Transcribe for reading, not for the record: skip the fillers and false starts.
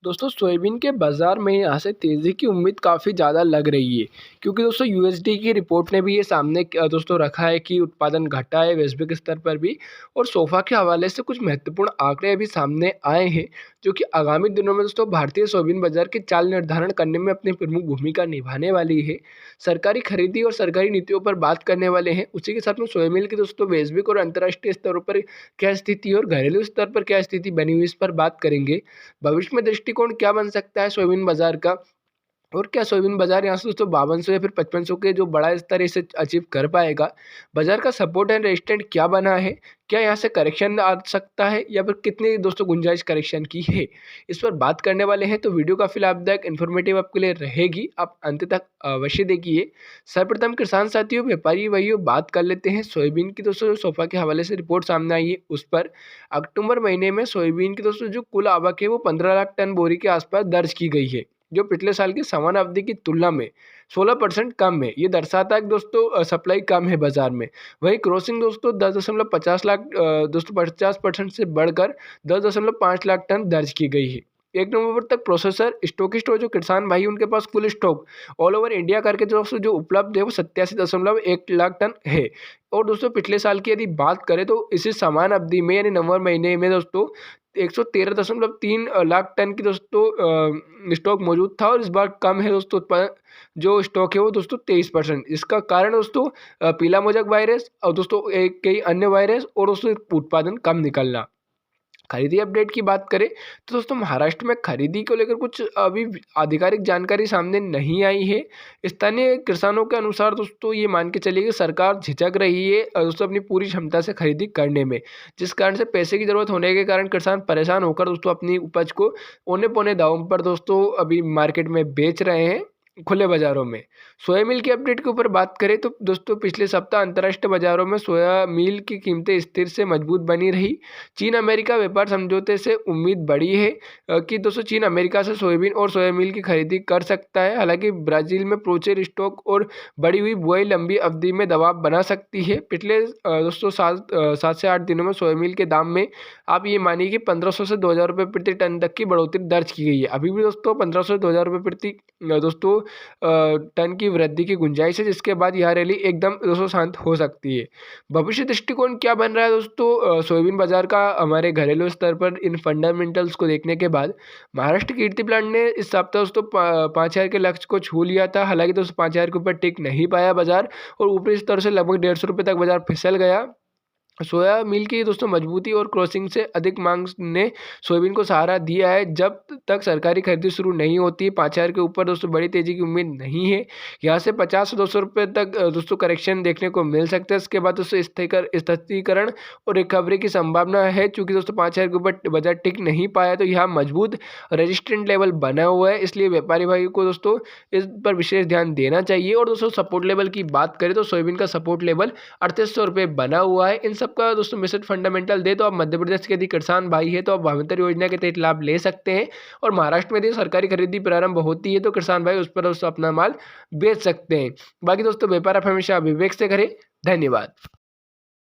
दोस्तों सोयाबीन के बाज़ार में यहाँ से तेज़ी की उम्मीद काफ़ी ज़्यादा लग रही है, क्योंकि दोस्तों यूएसडी की रिपोर्ट ने भी ये सामने दोस्तों रखा है कि उत्पादन घटा है वैश्विक स्तर पर भी। और सोफा के हवाले से कुछ महत्वपूर्ण आंकड़े अभी सामने आए हैं, जो कि आगामी दिनों में दोस्तों भारतीय सोयाबीन बाजार की चाल निर्धारण करने में अपनी प्रमुख भूमिका निभाने वाली है। सरकारी खरीदी और सरकारी नीतियों पर बात करने वाले हैं, उसी के साथ में सोयाबीन की दोस्तों वैश्विक और अंतर्राष्ट्रीय स्तरों पर क्या स्थिति है और घरेलू स्तर पर क्या स्थिति बनी हुई, इस पर बात करेंगे। भविष्य में दृष्टिकोण क्या बन सकता है सोयाबीन बाजार का, और क्या सोयाबीन बाजार यहाँ से दोस्तों 5200 या फिर 5500 के जो बड़ा स्तर है इसे अचीव कर पाएगा। बाजार का सपोर्ट एंड रेजिस्टेंट क्या बना है, क्या यहाँ से करेक्शन आ सकता है या फिर कितनी दोस्तों गुंजाइश करेक्शन की है, इस पर बात करने वाले हैं। तो वीडियो काफ़ी लाभदायक इन्फॉर्मेटिव आपके लिए रहेगी, आप अंत तक अवश्य देखिए। सर्वप्रथम किसान साथियों व्यापारी भाइयों बात कर लेते हैं सोयाबीन की। दोस्तों जो सोफा के हवाले से रिपोर्ट सामने आई है उस पर अक्टूबर महीने में सोयाबीन की दोस्तों जो कुल आवक है वो 15 लाख टन बोरी के आसपास दर्ज की गई है, जो पिछले साल की समान अवधि की तुलना में 16% कम है। ये दर्शाता है कि दोस्तों सप्लाई कम है बाजार में। वहीं क्रॉसिंग दोस्तों 10.50 लाख दोस्तों 50% से बढ़कर 10.5 लाख टन दर्ज की गई है। 1 नवंबर तक प्रोसेसर स्टॉकिस्ट और जो किसान भाई उनके पास कुल स्टॉक ऑल ओवर इंडिया करके दोस्तों जो उपलब्ध है वो 87.1 लाख टन है। और दोस्तों पिछले साल की यदि बात करें तो इसी समान अवधि में यानी नवंबर महीने में दोस्तों 113.3 लाख टन की दोस्तों स्टॉक मौजूद था, और इस बार कम है दोस्तों उत्पादन जो स्टॉक है वो दोस्तों 23%। इसका कारण दोस्तों पीला मोजक वायरस और दोस्तों एक कई अन्य वायरस और दोस्तों उत्पादन कम निकलना। खरीदी अपडेट की बात करें तो दोस्तों महाराष्ट्र में खरीदी को लेकर कुछ अभी आधिकारिक जानकारी सामने नहीं आई है। स्थानीय किसानों के अनुसार दोस्तों ये मान के चलिए कि सरकार झिझक रही है दोस्तों अपनी पूरी क्षमता से खरीदी करने में, जिस कारण से पैसे की जरूरत होने के कारण किसान परेशान होकर दोस्तों अपनी उपज को औने पौने दामों पर दोस्तों अभी मार्केट में बेच रहे हैं खुले बाजारों में। सोया मिल की अपडेट के ऊपर बात करें तो दोस्तों पिछले सप्ताह अंतर्राष्ट्रीय बाजारों में सोया मिल की कीमतें स्थिर से मजबूत बनी रही। चीन अमेरिका व्यापार समझौते से उम्मीद बढ़ी है कि दोस्तों चीन अमेरिका से सोयाबीन और सोया मिल की खरीदी कर सकता है। हालांकि ब्राजील में प्रोचेर स्टॉक और बढ़ी हुई बुआई लंबी अवधि में दबाव बना सकती है। पिछले दोस्तों 7 से 8 दिनों में सोया मिल के दाम में आप ये मानिए कि 1500 से 2000 रुपये प्रति टन तक की बढ़ोतरी दर्ज की गई है। अभी भी दोस्तों 1500 से 2000 रुपये प्रति दोस्तों टन की वृद्धि की गुंजाइश है, जिसके बाद यह रैली एकदम दोस्तों शांत हो सकती है। भविष्य दृष्टिकोण क्या बन रहा है दोस्तों सोयाबीन बाजार का हमारे घरेलू स्तर पर इन फंडामेंटल्स को देखने के बाद महाराष्ट्र कीर्ति प्लांट ने इस सप्ताह दोस्तों 5000 के लक्ष्य को छू लिया था। हालांकि दोस्तों 5000 के ऊपर टिक नहीं पाया बाजार और ऊपरी स्तर से लगभग 150 रुपये तक बाजार फिसल गया। सोया मिल की दोस्तों मजबूती और क्रॉसिंग से अधिक मांग ने सोयाबीन को सहारा दिया है। जब तक सरकारी खरीदी शुरू नहीं होती 5000 के ऊपर दोस्तों बड़ी तेजी की उम्मीद नहीं है। यहाँ से 50 से 200 रुपये तक दोस्तों करेक्शन देखने को मिल सकता है। इसके बाद दोस्तों स्थिरीकरण और रिकवरी की संभावना है। चूंकि दोस्तों 5000 के ऊपर बाजार टिक नहीं पाया तो यहाँ मजबूत रेजिस्टेंट लेवल बना हुआ है, इसलिए व्यापारी भाई को दोस्तों इस पर विशेष ध्यान देना चाहिए। और दोस्तों सपोर्ट लेवल की बात करें तो सोयाबीन का सपोर्ट लेवल 3800 रुपये बना हुआ है। इन सबका दोस्तों मिश्रित फंडामेंटल दे तो आप मध्य प्रदेश के यदि किसान भाई है तो आप भावांतर योजना के तहत लाभ ले सकते हैं। और महाराष्ट्र में यदि सरकारी खरीदी प्रारंभ होती है तो किसान भाई उस पर दोस्तों अपना माल बेच सकते हैं। बाकी दोस्तों व्यापार आप हमेशा विवेक से करें। धन्यवाद।